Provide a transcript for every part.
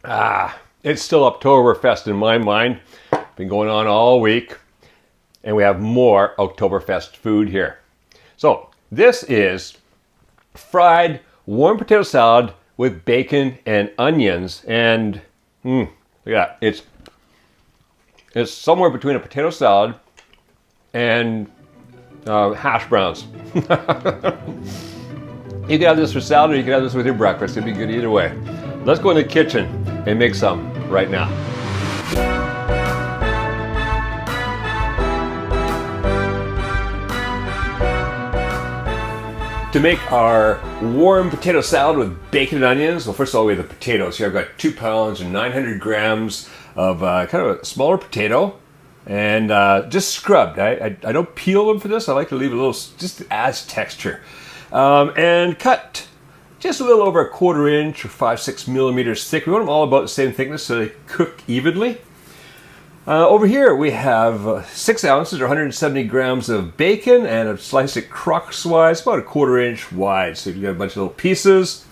It's still Oktoberfest in my mind. Been going on all week, and we have more Oktoberfest food here. So this is fried warm potato salad with bacon and onions, and look at that. It's somewhere between a potato salad and hash browns. You can have this for salad, or you can have this with your breakfast. It'd be good either way. Let's go in the kitchen and make some right now. To make our warm potato salad with bacon and onions, well, first of all, we have the potatoes. Here I've got 2 pounds and 900 grams of kind of a smaller potato, and just scrubbed. I don't peel them for this. I like to leave a little, just as texture. And cut just a little over 1/4 inch or 5-6 millimeters thick. We want them all about the same thickness so they cook evenly. Over here we have 6 ounces or 170 grams of bacon, and I've sliced it crosswise, about 1/4 inch wide. So you've got a bunch of little pieces.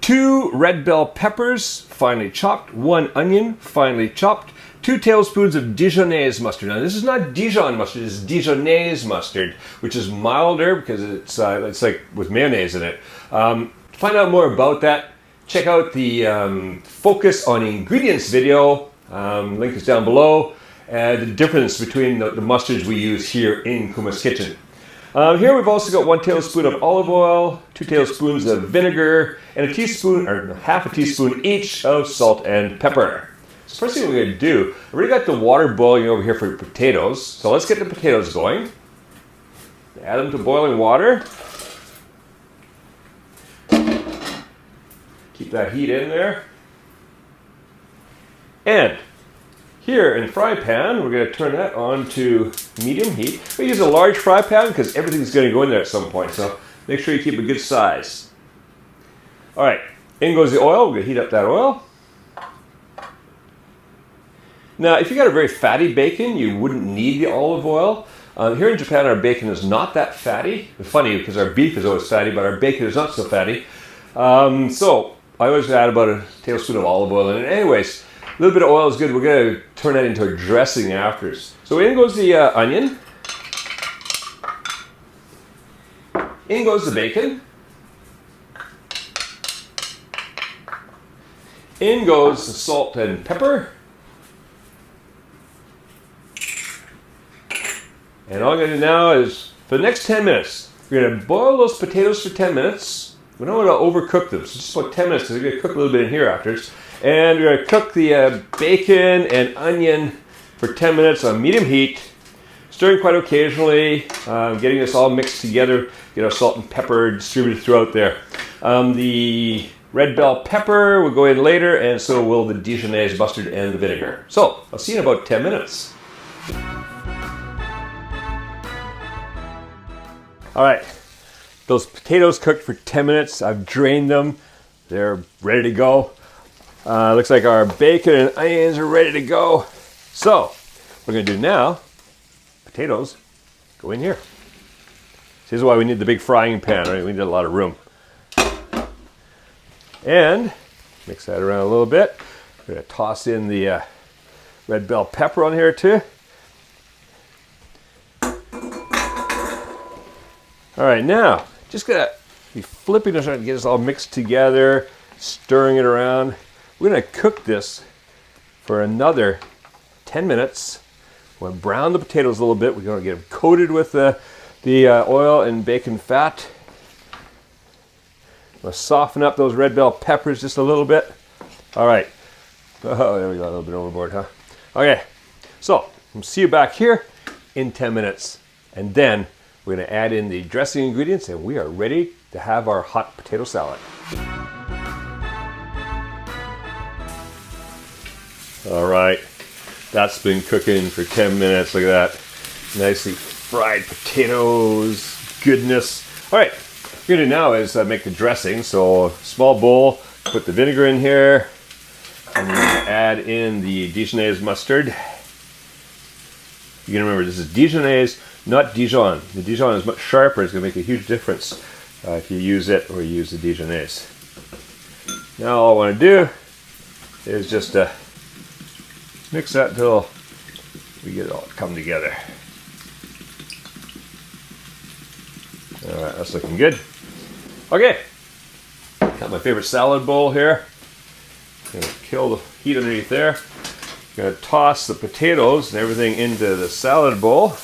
2 red bell peppers, finely chopped. 1 onion, finely chopped. 2 tablespoons of Dijonnaise mustard. Now this is not Dijon mustard, it's Dijonnaise mustard, which is milder because it's like with mayonnaise in it. To find out more about that, check out the Focus on Ingredients video. Link is down below. The difference between the mustards we use here in Kuma's kitchen. Here we've also got 1 tablespoon of olive oil, 2 tablespoons of vinegar, and a teaspoon or half a teaspoon each of salt and pepper. So first thing we're going to do, I've already got the water boiling over here for potatoes. So let's get the potatoes going. Add them to boiling water. Keep that heat in there. And here in the fry pan, we're going to turn that on to medium heat. We use a large fry pan because everything's going to go in there at some point. So make sure you keep a good size. All right, in goes the oil. We're going to heat up that oil. Now, if you got a very fatty bacon, you wouldn't need the olive oil. Here in Japan, our bacon is not that fatty. It's funny because our beef is always fatty, but our bacon is not so fatty. So I always add about a tablespoon of olive oil in it. Anyways, a little bit of oil is good. We're going to turn that into a dressing after. So in goes the onion. In goes the bacon. In goes the salt and pepper. And all I'm going to do now is, for the next 10 minutes, we're going to boil those potatoes for 10 minutes. We don't want to overcook them, so just about 10 minutes, because we're going to cook a little bit in here afterwards. And we're going to cook the bacon and onion for 10 minutes on medium heat, stirring quite occasionally, getting this all mixed together, get our salt and pepper distributed throughout there. The red bell pepper will go in later, and so will the Dijonnaise mustard and the vinegar. So, I'll see you in about 10 minutes. All right, those potatoes cooked for 10 minutes. I've drained them. They're ready to go. Looks like our bacon and onions are ready to go. So, what we're gonna do now, potatoes go in here. This is why we need the big frying pan, right? We need a lot of room. And mix that around a little bit. We're gonna toss in the red bell pepper on here too. All right, now, just gonna be flipping this around to get this all mixed together, stirring it around. We're gonna cook this for another 10 minutes. We're gonna brown the potatoes a little bit. We're gonna get them coated with the oil and bacon fat. I'm gonna soften up those red bell peppers just a little bit. All right. Oh, there we go, a little bit overboard, huh? Okay, so we'll see you back here in 10 minutes. And then we're going to add in the dressing ingredients, and we are ready to have our hot potato salad. All right, that's been cooking for 10 minutes. Look at that. Nicely fried potatoes, goodness. All right, what we're going to do now is make the dressing. So a small bowl, put the vinegar in here, and we're going to add in the Dijonnaise mustard. You can remember this is Dijonnaise, not Dijon. The Dijon is much sharper. It's going to make a huge difference if you use it or you use the Dijonnaise. Now all I want to do is just mix that until we get it all come together. All right, that's looking good. Okay, got my favorite salad bowl here. Gonna kill the heat underneath there. Gonna toss the potatoes and everything into the salad bowl.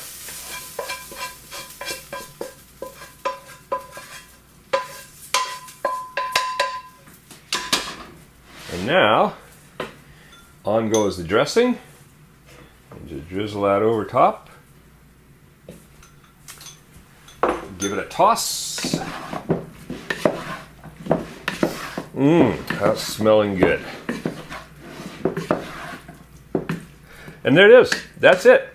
And now, on goes the dressing. And just drizzle that over top. Give it a toss. That's smelling good. And there it is. That's it.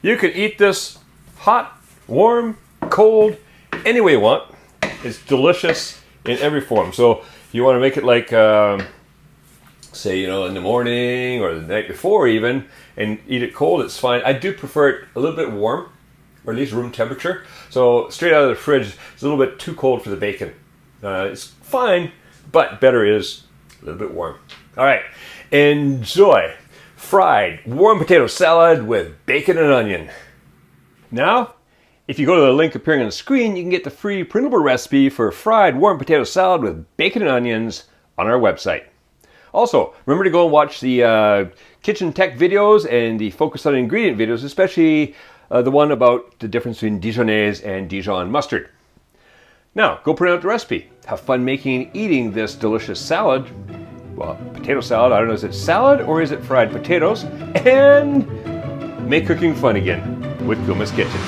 You can eat this hot, warm, cold, any way you want. It's delicious in every form. So if you want to make it like, say, in the morning or the night before even, and eat it cold, it's fine. I do prefer it a little bit warm, or at least room temperature. So straight out of the fridge, it's a little bit too cold for the bacon. It's fine, but better is a little bit warm. All right, enjoy fried warm potato salad with bacon and onion. Now, if you go to the link appearing on the screen, you can get the free printable recipe for fried warm potato salad with bacon and onions on our website. Also, remember to go and watch the kitchen tech videos and the focus on ingredient videos, especially the one about the difference between Dijonnaise and Dijon mustard. Now, go print out the recipe. Have fun making and eating this delicious salad. Well, potato salad, I don't know, is it salad or is it fried potatoes? And make cooking fun again with Kuma's Kitchen.